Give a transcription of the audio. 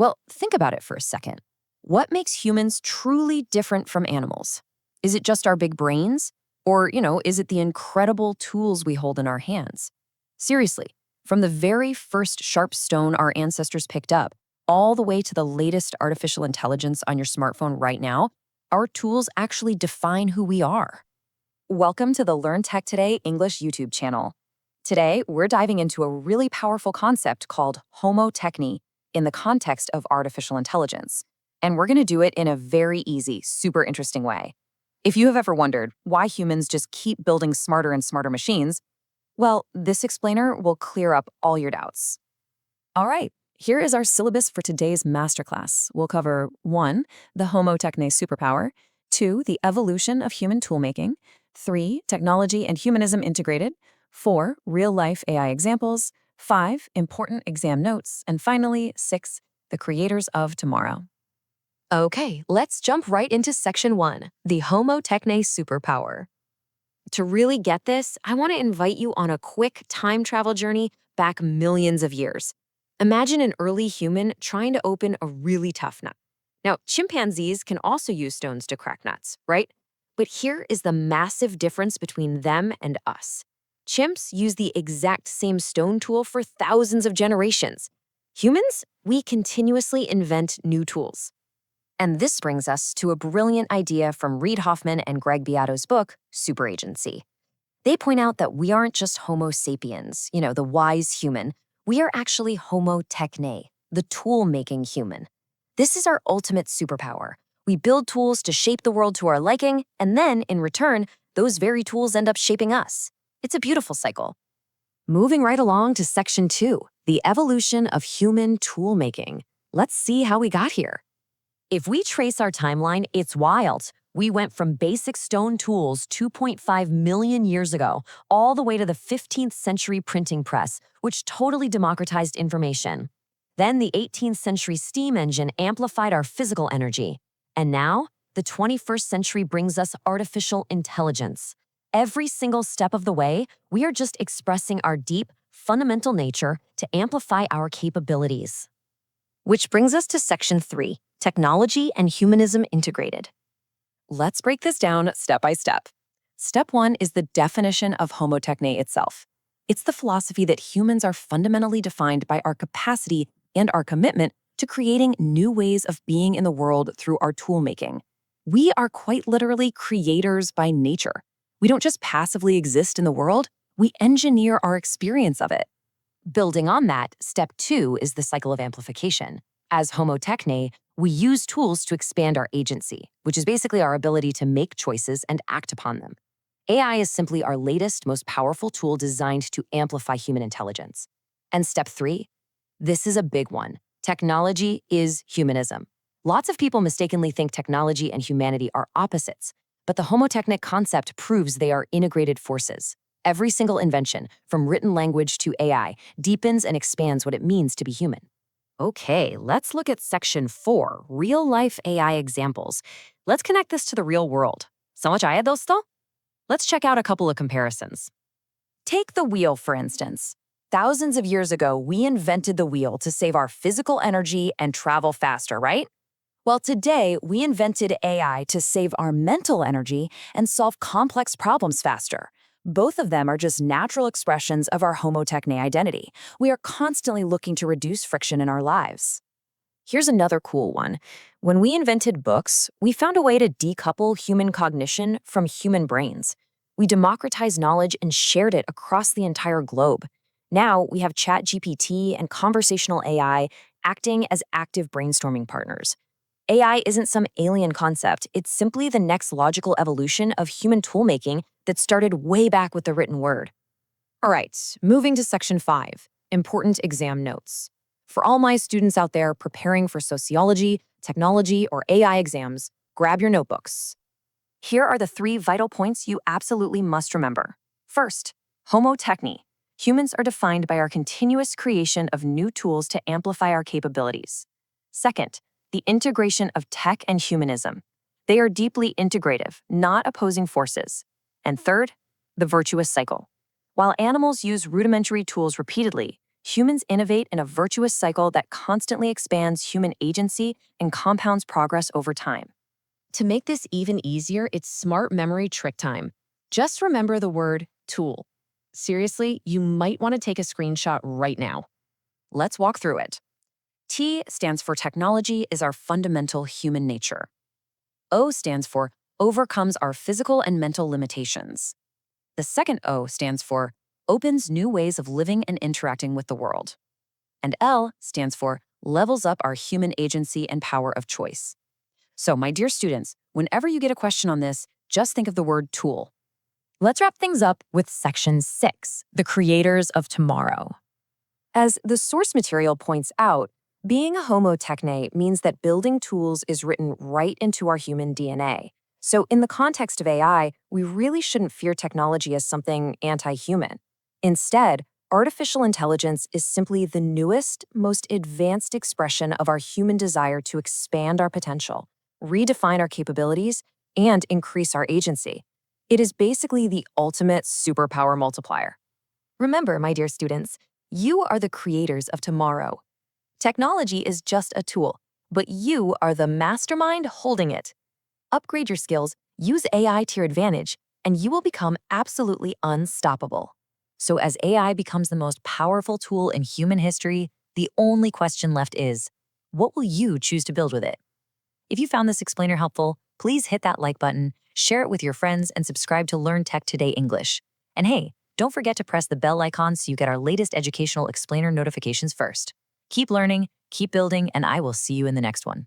Well, think about it for a second. What makes humans truly different from animals? Is it just our big brains? Or, is it the incredible tools we hold in our hands? Seriously, from the very first sharp stone our ancestors picked up, all the way to the latest artificial intelligence on your smartphone right now, our tools actually define who we are. Welcome to the Learn Tech Today English YouTube channel. Today, we're diving into a really powerful concept called Homo Techne in the context of artificial intelligence. And we're going to do it in a very easy, super interesting way. If you have ever wondered why humans just keep building smarter and smarter machines, well, this explainer will clear up all your doubts. All right, here is our syllabus for today's masterclass. We'll cover 1. The Homo Techne superpower, 2. The evolution of human toolmaking, 3. Technology and humanism integrated, 4. Real-life AI examples, 5. Important exam notes, and finally, 6. The creators of tomorrow. Okay, let's jump right into section 1, the Homo Techne superpower. To really get this, I want to invite you on a quick time travel journey back millions of years. Imagine an early human trying to open a really tough nut. Now, chimpanzees can also use stones to crack nuts, right? But here is the massive difference between them and us. Chimps use the exact same stone tool for thousands of generations. Humans, we continuously invent new tools. And this brings us to a brilliant idea from Reid Hoffman and Greg Beato's book, Superagency. They point out that we aren't just Homo sapiens, the wise human. We are actually Homo Techne, the tool-making human. This is our ultimate superpower. We build tools to shape the world to our liking, and then, in return, those very tools end up shaping us. It's a beautiful cycle. Moving right along to section 2, the evolution of human tool-making. Let's see how we got here. If we trace our timeline, it's wild. We went from basic stone tools 2.5 million years ago, all the way to the 15th century printing press, which totally democratized information. Then the 18th century steam engine amplified our physical energy. And now, the 21st century brings us artificial intelligence. Every single step of the way, we are just expressing our deep, fundamental nature to amplify our capabilities. Which brings us to section 3. Technology and humanism integrated. Let's break this down step by step. Step 1 is the definition of Homo Techne itself. It's the philosophy that humans are fundamentally defined by our capacity and our commitment to creating new ways of being in the world through our tool-making. We are quite literally creators by nature. We don't just passively exist in the world, we engineer our experience of it. Building on that, step 2 is the cycle of amplification. As Homo Techne, we use tools to expand our agency, which is basically our ability to make choices and act upon them. AI is simply our latest, most powerful tool designed to amplify human intelligence. And step 3, this is a big one. Technology is humanism. Lots of people mistakenly think technology and humanity are opposites, but the Homo Techne concept proves they are integrated forces. Every single invention, from written language to AI, deepens and expands what it means to be human. Okay, let's look at section 4, real-life AI examples. Let's connect this to the real world. ¿Samachaya, dosto? Let's check out a couple of comparisons. Take the wheel, for instance. Thousands of years ago, we invented the wheel to save our physical energy and travel faster, right? Well, today, we invented AI to save our mental energy and solve complex problems faster. Both of them are just natural expressions of our Homo Techne identity. We are constantly looking to reduce friction in our lives. Here's another cool one. When we invented books, we found a way to decouple human cognition from human brains. We democratized knowledge and shared it across the entire globe. Now, we have ChatGPT and conversational AI acting as active brainstorming partners. AI isn't some alien concept. It's simply the next logical evolution of human toolmaking that started way back with the written word. All right, moving to section 5, important exam notes. For all my students out there preparing for sociology, technology, or AI exams, grab your notebooks. Here are the 3 vital points you absolutely must remember. First, Homo Techne. Humans are defined by our continuous creation of new tools to amplify our capabilities. Second, the integration of tech and humanism. They are deeply integrative, not opposing forces. And third, the virtuous cycle. While animals use rudimentary tools repeatedly, Humans innovate in a virtuous cycle that constantly expands human agency and compounds progress over time. To make this even easier, it's smart memory trick time. Just remember the word tool. Seriously, you might want to take a screenshot right now. Let's walk through it. T stands for technology is our fundamental human nature. O stands for overcomes our physical and mental limitations. The second O stands for opens new ways of living and interacting with the world. And L stands for levels up our human agency and power of choice. So, my dear students, whenever you get a question on this, just think of the word tool. Let's wrap things up with section 6, the creators of tomorrow. As the source material points out, being a Homo Techne means that building tools is written right into our human DNA. So, in the context of AI, we really shouldn't fear technology as something anti-human. Instead, artificial intelligence is simply the newest, most advanced expression of our human desire to expand our potential, redefine our capabilities, and increase our agency. It is basically the ultimate superpower multiplier. Remember, my dear students, you are the creators of tomorrow. Technology is just a tool, but you are the mastermind holding it. Upgrade your skills, use AI to your advantage, and you will become absolutely unstoppable. So as AI becomes the most powerful tool in human history, the only question left is, what will you choose to build with it? If you found this explainer helpful, please hit that like button, share it with your friends, and subscribe to Learn Tech Today English. And hey, don't forget to press the bell icon so you get our latest educational explainer notifications first. Keep learning, keep building, and I will see you in the next one.